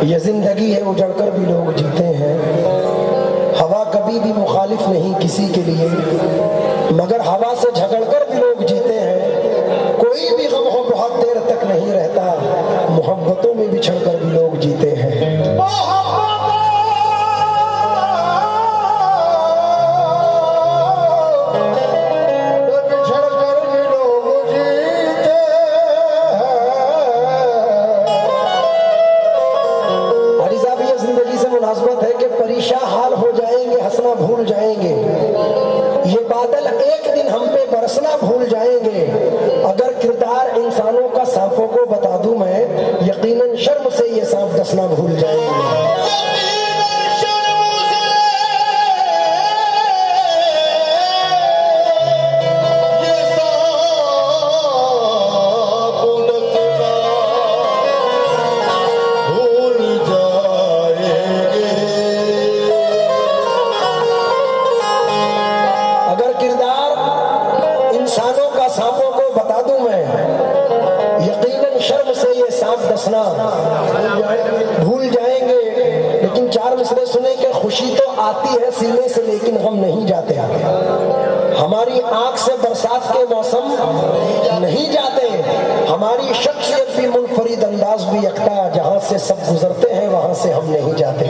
ये जिंदगी है उजड़कर भी लोग जीते हैं, हवा कभी भी मुखालिफ नहीं किसी के लिए, मगर हवा से झगड़कर भी लोग जीते हैं। कोई भी गम हो बहुत देर तक नहीं रहता, मोहब्बतों में बिछड़कर भी लोग जीते हैं। भूल जाएंगे ये बादल, एक दिन हम पे बरसना भूल जाएंगे। अगर किरदार इंसानों का सांपों को बता दूं मैं, यकीनन शर्म से ये सांप डसना भूल जाएंगे। भूल जाएंगे। लेकिन चार मिसरे सुने कि खुशी तो आती है सीने से लेकिन गम नहीं जाते। हमारी आंख से बरसात के मौसम नहीं जाते, हमारी शख्सियत भी मुनफरिद अंदाज भी यकता, जहां से सब गुजरते हैं वहां से हम नहीं जाते।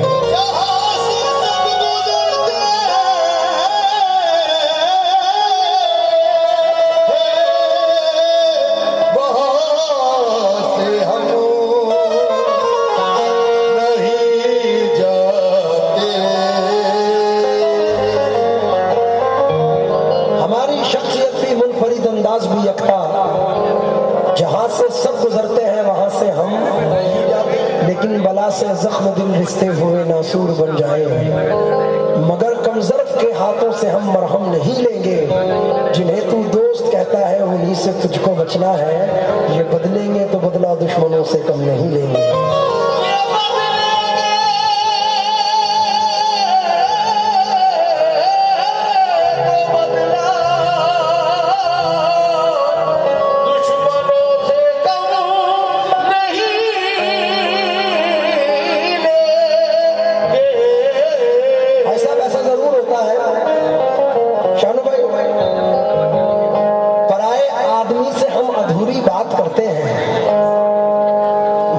भी यकता, जहां से सब गुजरते हैं वहां से हम, लेकिन बला से जख्म दिल रिश्ते हुए नासूर बन जाए, मगर कमजर्फ के हाथों से हम मरहम नहीं लेंगे। जिन्हें तू दोस्त कहता है उन्हीं से तुझको बचना है, ये बदलेंगे तो बदला दुश्मनों से कम नहीं लेंगे।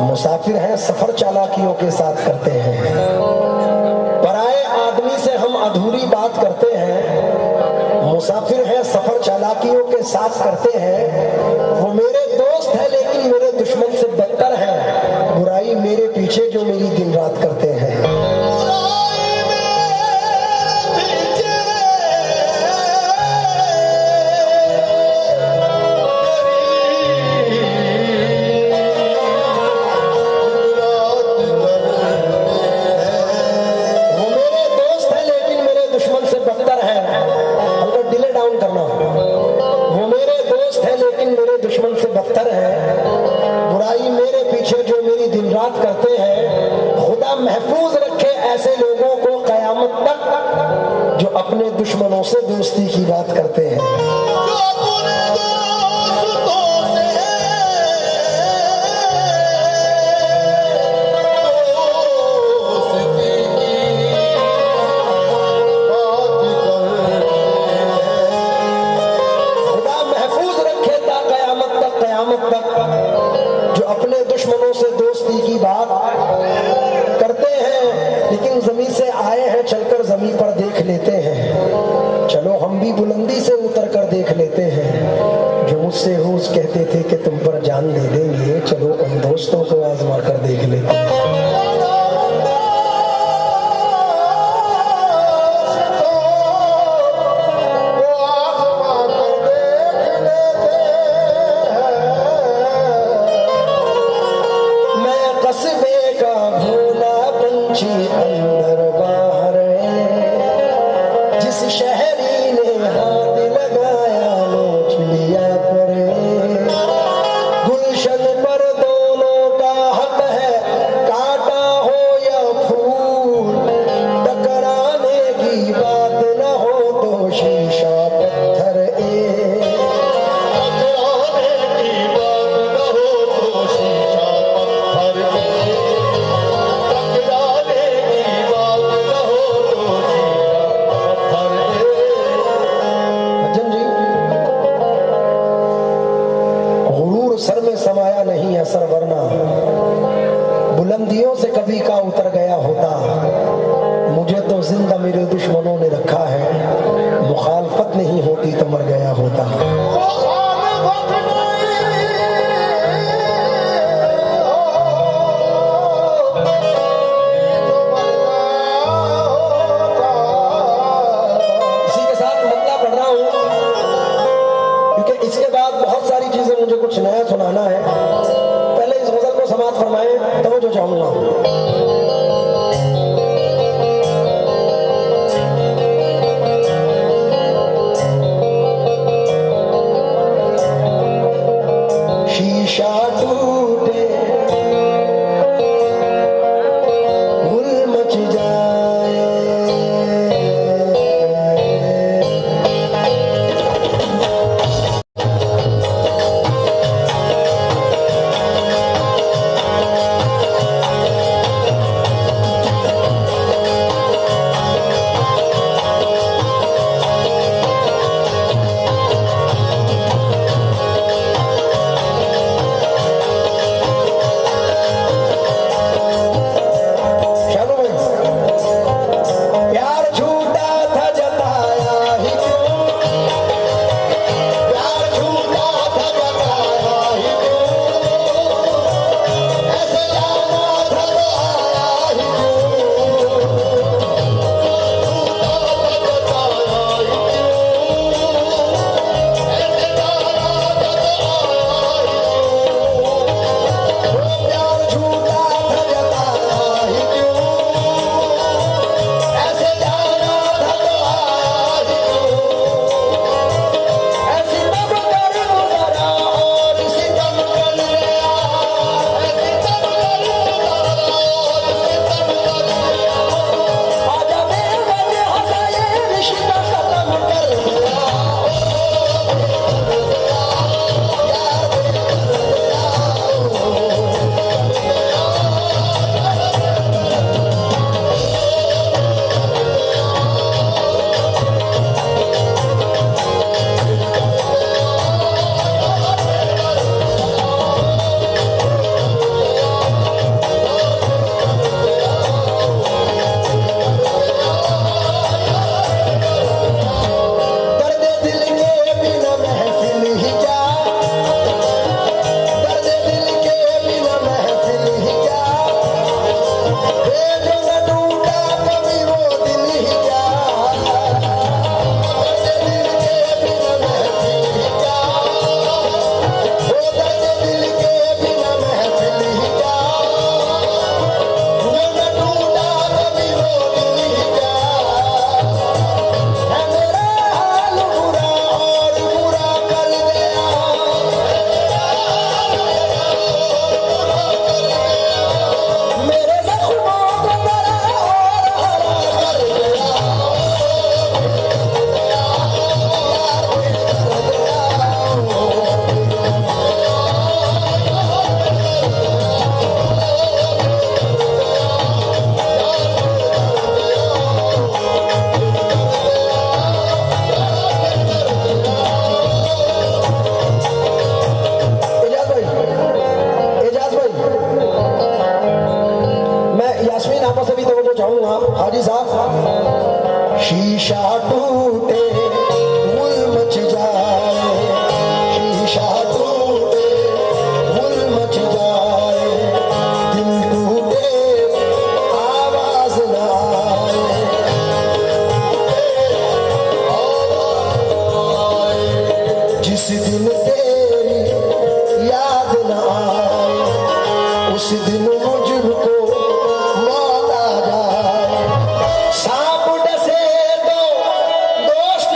मुसाफिर हैं सफर चालाकियों के साथ करते हैं, पराए आदमी से हम अधूरी बात करते हैं। मुसाफिर हैं सफर चालाकियों के साथ करते हैं। वो मेरे दोस्त है लेकिन मेरे दुश्मन से बदतर है, बुराई मेरे पीछे जो मेरी दिन रात करते हैं। करते हैं। खुदा महफूज रखे ऐसे लोगों को कयामत तक जो अपने दुश्मनों से दोस्ती की बात करते हैं। खुदा महफूज रखे ता कयामत तक जो अपने दुश्मनों से दोस्ती की बात करते हैं। लेकिन जमीन से आए हैं चलकर जमीन पर देख लेते हैं, चलो हम भी बुलंदी से उतर कर देख लेते हैं। जो मुझसे होश कहते थे कि तुम पर जान दे देंगे, चलो उन दोस्तों को आजमा कर देख लेते हैं। अंदर बाहर जिस शहरी ने हाथ लगाया नोच लिया पर, गुलशन पर दोनों का हक है, काट बुलंदियों से कभी का उतर गया होता, मुझे तो जिंदा मेरे दुश्मनों ने रखा है, मुखालफत नहीं होती तो मर गया होता। इसी के साथ मतला पढ़ रहा हूं क्योंकि इसके बाद बहुत सारी चीजें मुझे कुछ नया सुनाना है। पहले इस गजल को समाप्त फरमाएं तब जो चाहूंगा। शीशा टूटे गुल मच जाए, हाजी साहब। शीशा टूटे गुल मच जाए, शीशा टूटे गुल मच जाए, दिल टूटे आवाज ना आए, जिस दिन तेरी याद ना आए उस दिन मुझको मौत आ जाए। सांप डसे तो दोस्त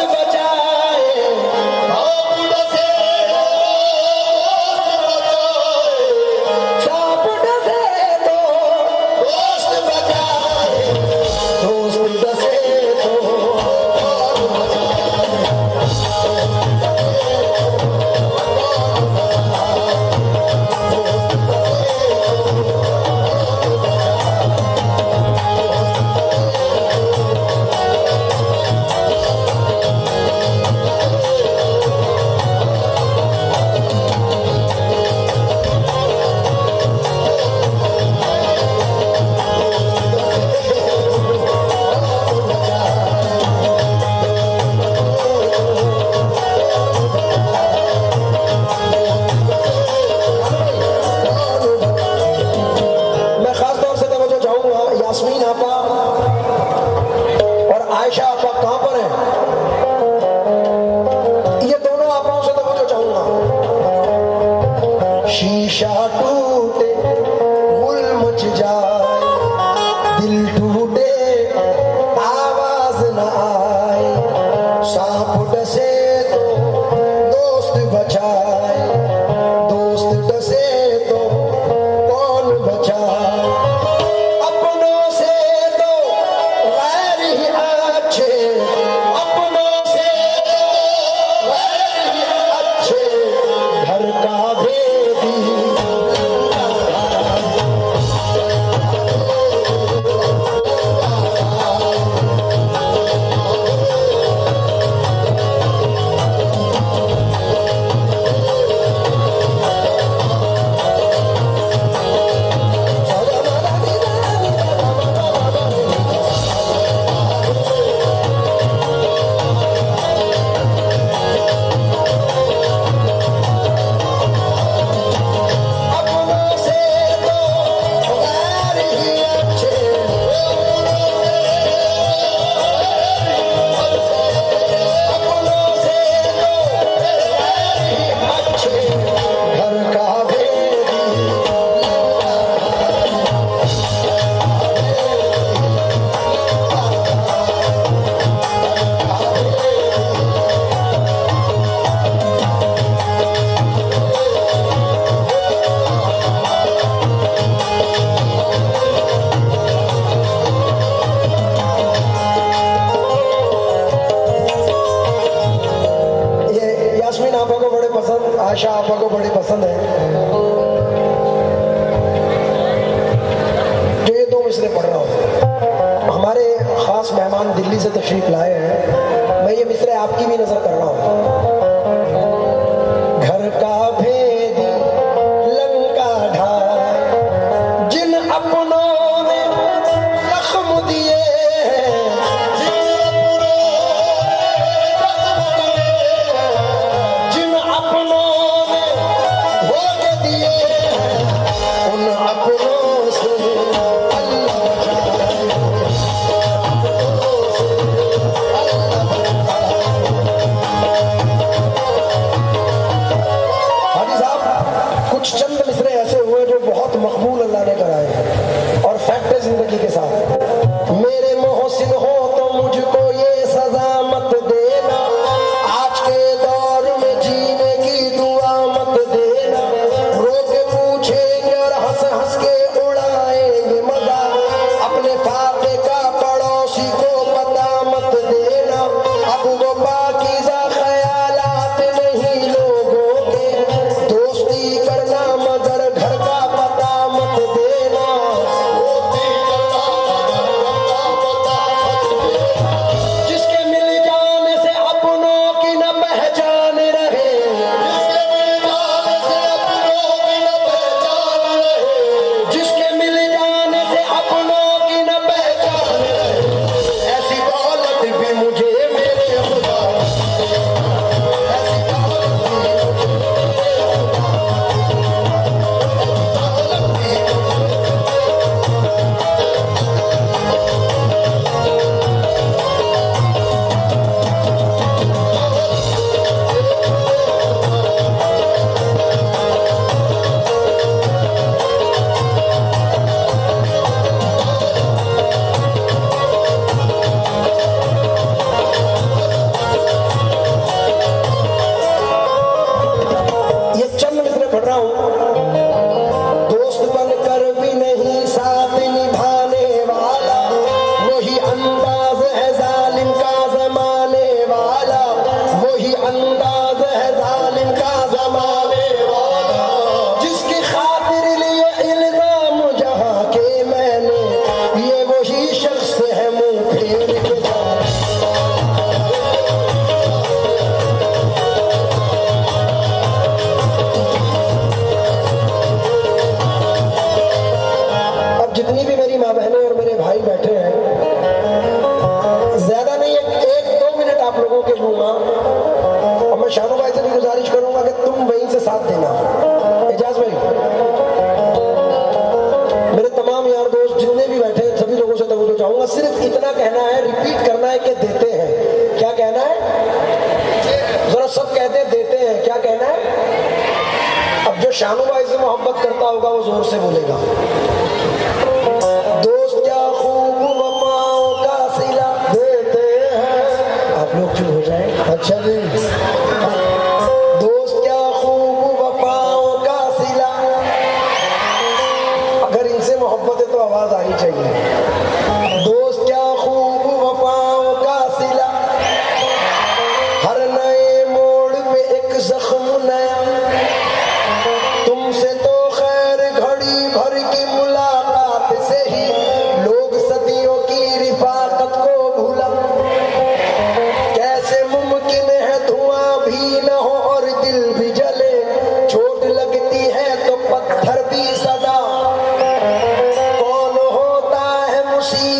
मेहमान दिल्ली से तशरीफ लाए हैं, मैं ये मिसरे आपकी भी नजर कर रहा हूँ। घर का भेद लंका ढाए, जिन अपनों ने जख्म दिए हैं, जिन अपनों ने भोग दिए हैं, उन अपनों से कुछ चंद मिसरे ऐसे हुए जो बहुत मकबूल अल्लाह ने कराए हैं और फैक्ट है जिंदगी के साथ। मेरे मोहसिन हो तो मुझको ये सजा मत देना, आज के दौर में जीने की दुआ मत देना, रो के पूछेंगे और हंस हंस के उड़ाएंगे मजा, अपने फाके का पड़ोसी को पता मत देना, अब वो पाकीज़ा ख्यालात नहीं लोगों के, दोस्ती करना मगर घर का पता मत देना, जिसके मिल जाने से अपनों की न पहचान रहे, जिसके मिल जाने से अपनों की न पहचान रहे, ऐसी दौलत भी मुझे मेरे खुदा, ऐसी दौलत भी ये चंद मिसरे पढ़ रहा हूँ। दोस्त बनकर भी नहीं साथ निभाने वाला, वही अंदाज है जालिम का जमाने वाला, वही अंदाज है जालिम का जमाने वाला, जिसकी खातिर लिए इल्जाम जहाँ के मैंने, ये वही शख्स है मुंह फेर के जाने। अब जितनी भी मेरी माँ बहनें और मेरे भाई बैठे हैं, ज्यादा नहीं एक दो मिनट आप लोगों के लूंगा, और मैं शानू भाई से भी गुजारिश करूंगा कि तुम वहीं से साथ देना। एजाज भाई, मेरे तमाम यार दोस्त जितने भी बैठे हैं सभी लोगों से तवज्जो चाहूंगा, सिर्फ इतना कहना है, रिपीट करना है कि देते हैं। क्या कहना है? जरा सब कहते हैं देते हैं। क्या कहना है? अब जो शानू भाई से मोहब्बत करता होगा वो जोर से बोलेगा। दोस्त क्या खूब वफाओं का सिला देते हैं। आप लोग चुप हो जाए। अच्छा जी। दोस्त क्या खूब वफाओं का सिला, अगर इनसे मोहब्बत है तो आवाज आनी चाहिए। दोस्त क्या खूब वफाओं का सिला, हर नए मोड़ पे एक जख्म नया, तुमसे तो खैर घड़ी भर की मुलाकात से ही लोग सदियों की रिफाकत को भूला, कैसे मुमकिन है धुआं भी न हो और दिल भी जले, चोट लगती है तो पत्थर भी सदा, कौन होता है मुसीबत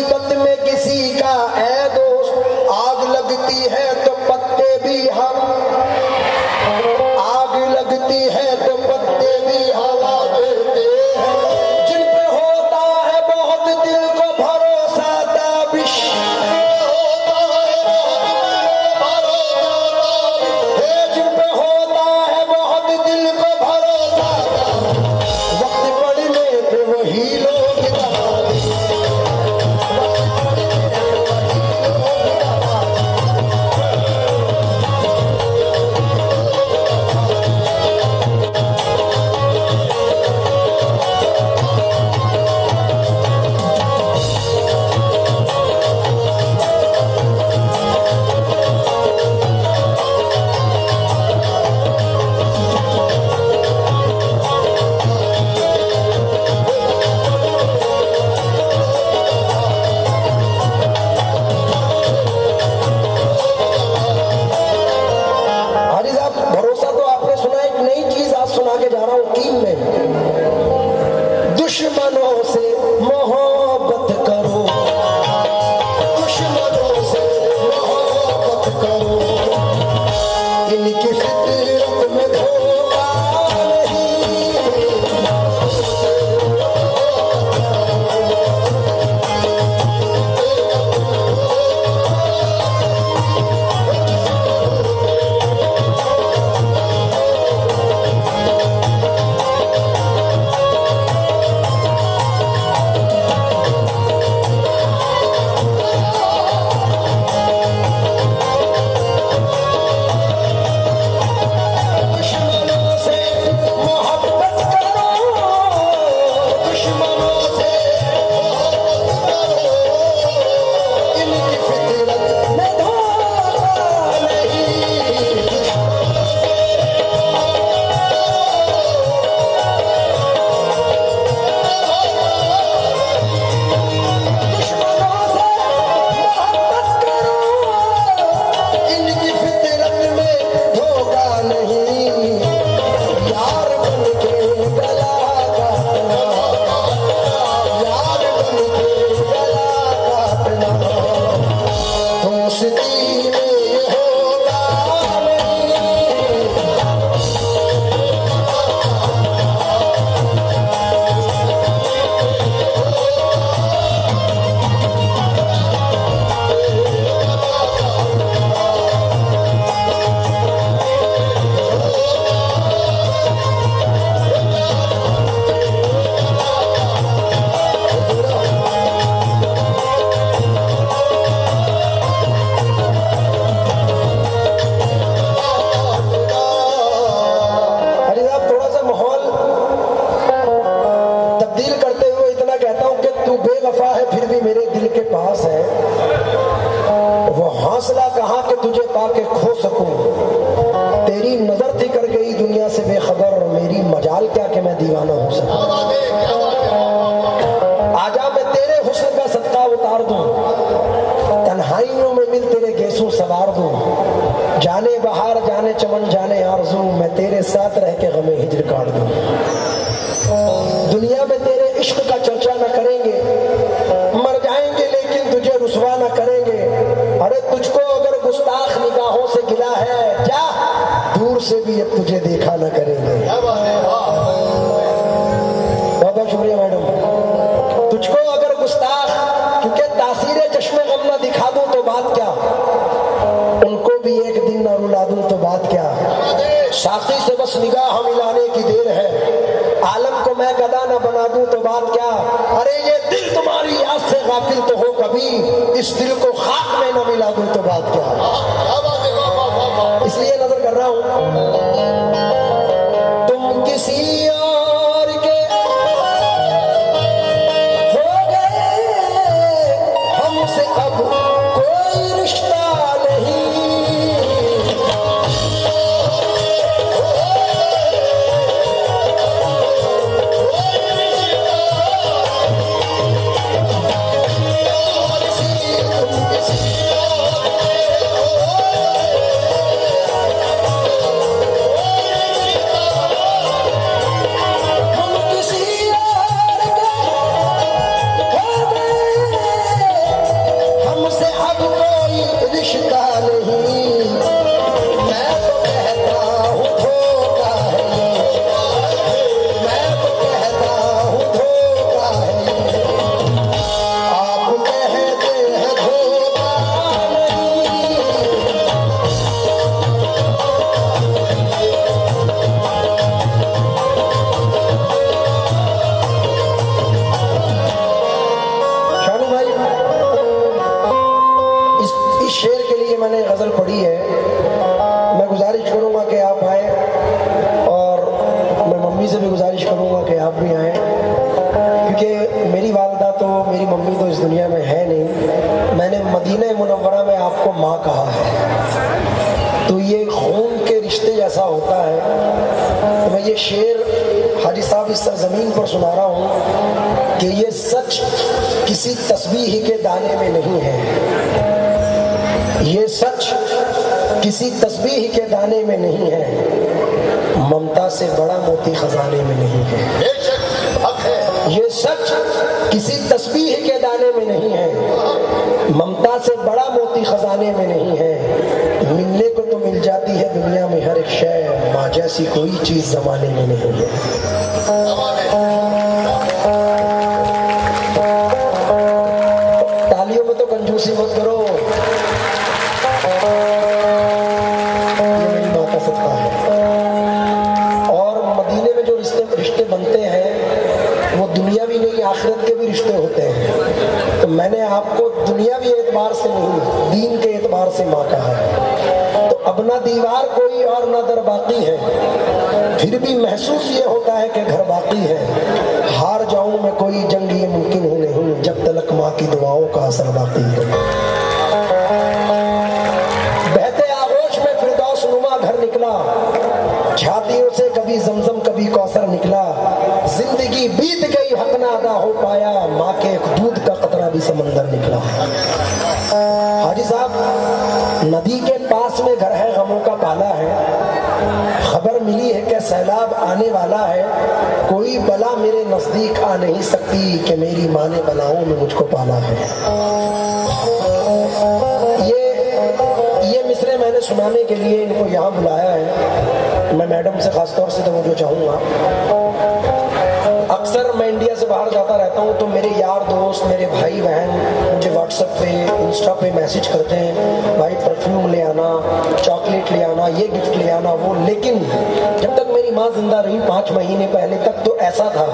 तू बेवफा है फिर भी मेरे दिल के पास है, वो हौसला कहाँ कि तुझे पाके खो सकूं। तेरी नजर थी कर गई दुनिया से बेखबर, मेरी मजाल क्या कि मैं दीवाना हो सकूं। आजा मैं तेरे हुस्न का सदका उतार दूं, तन्हाइयों में मिल तेरे गेसों सवार दूं। जाने बहार जाने चमन जाने आरज़ू, मैं तेरे साथ रह के गमे हिज्र काट दूं। दुनिया में तेरे इश्क का चर्चा न करेंगे, मर जाएंगे लेकिन तुझे रुसवा न करेंगे। अरे तुझको अगर गुस्ताख निगाहों से गिला है, जा दूर से भी अब तुझे देखा न करेंगे। बहुत बहुत शुक्रिया मैडम। तुझको अगर गुस्ताख, क्योंकि तासीरे चश्मे गम न दिखा दूं तो बात क्या, उनको भी एक दिन न रुला दूं तो बात क्या। साकी से बस निगाह मिलाने की देर है, आलम को मैं गदा न बना दूं तो बात क्या। अरे ये दिल तुम्हारी याद से गाफिल तो हो कभी, इस दिल को खाक में न मिला दूं तो बात क्या। इसलिए नजर कर रहा हूं, तुम किसी और के हो गए, हमसे अब कोई रिश्ता नहीं। सरजमीन पर सुना रहा हूं कि ये सच किसी तस्बीह के दाने में नहीं है, ये सच किसी तस्बीह के दाने में नहीं है, ममता से बड़ा मोती खजाने में नहीं है। ये सच किसी तस्बीह के दाने में नहीं है, ममता से बड़ा मोती खजाने में नहीं है। मिलने को तो मिल जाती है दुनिया में हर एक शय, माँ जैसी कोई चीज जमाने में नहीं है। तालियों में तो कंजूसी मत करो, ये मेरी माँ का सदका है। और मदीने में जो रिश्ते बनते हैं वो दुनियावी नहीं आखिरत के भी रिश्ते होते हैं। तो मैंने आपको दुनियावी एतबार से नहीं, दीन के एतबार से माँ कहा है। तो अब ना दीवार कोई और ना दर बाकी है, फिर भी महसूस ये होता है कि घर बाकी है। हार जाऊं मैं कोई जंग ये मुमकिन ही नहीं, जब तलक माँ की दुआओं का असर बाकी है। बहते आगोश में फिरदौस नुमा घर निकला, छातियों से कभी जमजम कभी कौसर निकला। जिंदगी बीत गई हक ना अदा हो पाया, माँ के एक दूध का कतरा भी समंदर निकला। हाजी साहब, नदी के पास में घर है, गमों का पाला है। खबर मिली है कि सैलाब आने वाला है, कोई बला मेरे नजदीक आ नहीं सकती कि मेरी माँ ने बलाओं में मुझको पाला है। ये मिसरे मैंने सुनाने के लिए इनको यहाँ बुलाया है। मैं मैडम से खासतौर से तो वो चाहूँगा, अक्सर मैं इंडिया से बाहर जाता रहता हूँ तो मेरे यार दोस्त, मेरे भाई बहन मुझे व्हाट्सएप पे, इंस्टा पे मैसेज करते हैं, भाई परफ्यूम ले आना, चॉकलेट ले आना, ये गिफ्ट ले आना वो। लेकिन जब तक मेरी माँ जिंदा रही 5 महीने पहले तक तो ऐसा था,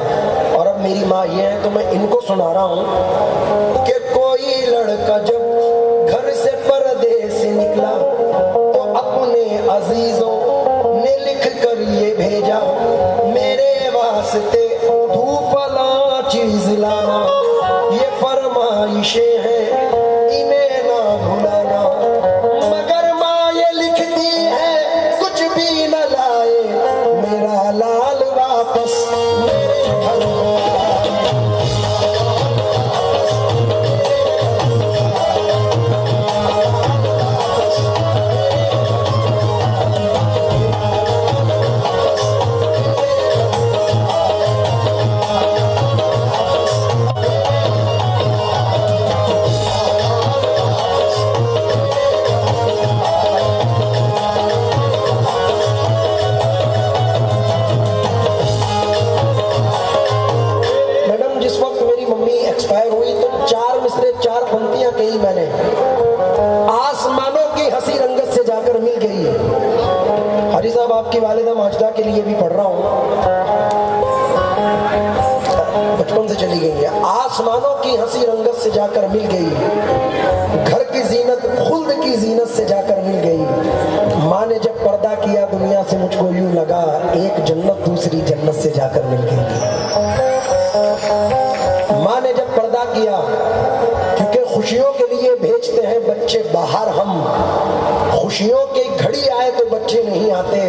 और अब मेरी माँ ये है तो मैं इनको सुना रहा हूँ कि कोई लड़का जब घर से परदेस निकला तो अपने अजीजों ने लिख कर ये भेजा, मेरे वास्ते धूप ला चीज लाना। ख्वाहिशें हैं इन्हें ना भुलाना, मगर माँ ये लिखती है कुछ भी न लाए मेरा लाल वापस मेरे घर को मैंने आसमानों की हंसी रंगत से जाकर मिल गई। हरी साहब आपकी वालिदा माजदा के लिए भी पढ़ रहा हूं, बचपन से चली गई है। आसमानों की हंसी रंगत से जाकर मिल गई, घर की जीनत खुल्द की जीनत से जाकर मिल गई। माँ ने जब पर्दा किया दुनिया से मुझको यूं लगा एक जन्नत दूसरी जन्नत से जाकर मिल गई। माँ ने जब पर्दा किया, क्योंकि खुशियों के लिए भेजते हैं बच्चे बाहर हम, खुशियों की घड़ी आए तो बच्चे नहीं आते,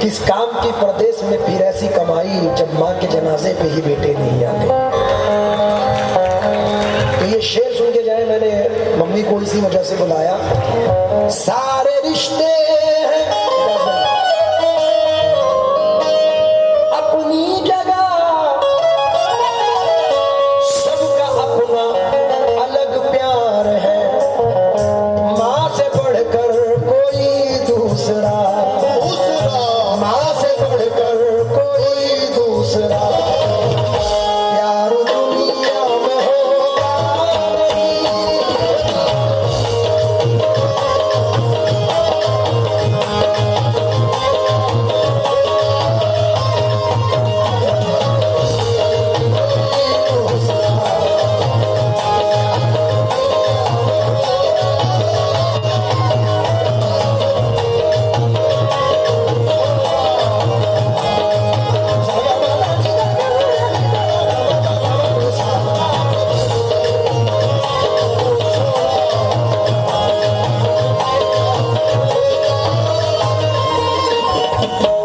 किस काम की परदेश में फिर ऐसी कमाई जब माँ के जनाजे पे ही बेटे नहीं आते। तो ये शेर सुन के जाए, मैंने मम्मी को इसी वजह से बुलाया। सारे रिश्ते अपनी जगह, सबका अपना अलग प्यार है, माँ से बढ़कर कोई दूसरा, माँ से बढ़कर कोई दूसरा प्यार दुनिया में होगा नहीं।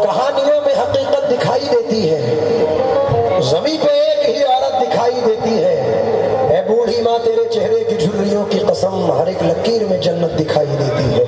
कहानियों में हकीकत दिखाई देती है, ज़मीं पे एक ही औरत दिखाई देती है। ए बूढ़ी माँ तेरे चेहरे की झुर्रियों की कसम, हर एक लकीर में जन्नत दिखाई देती है।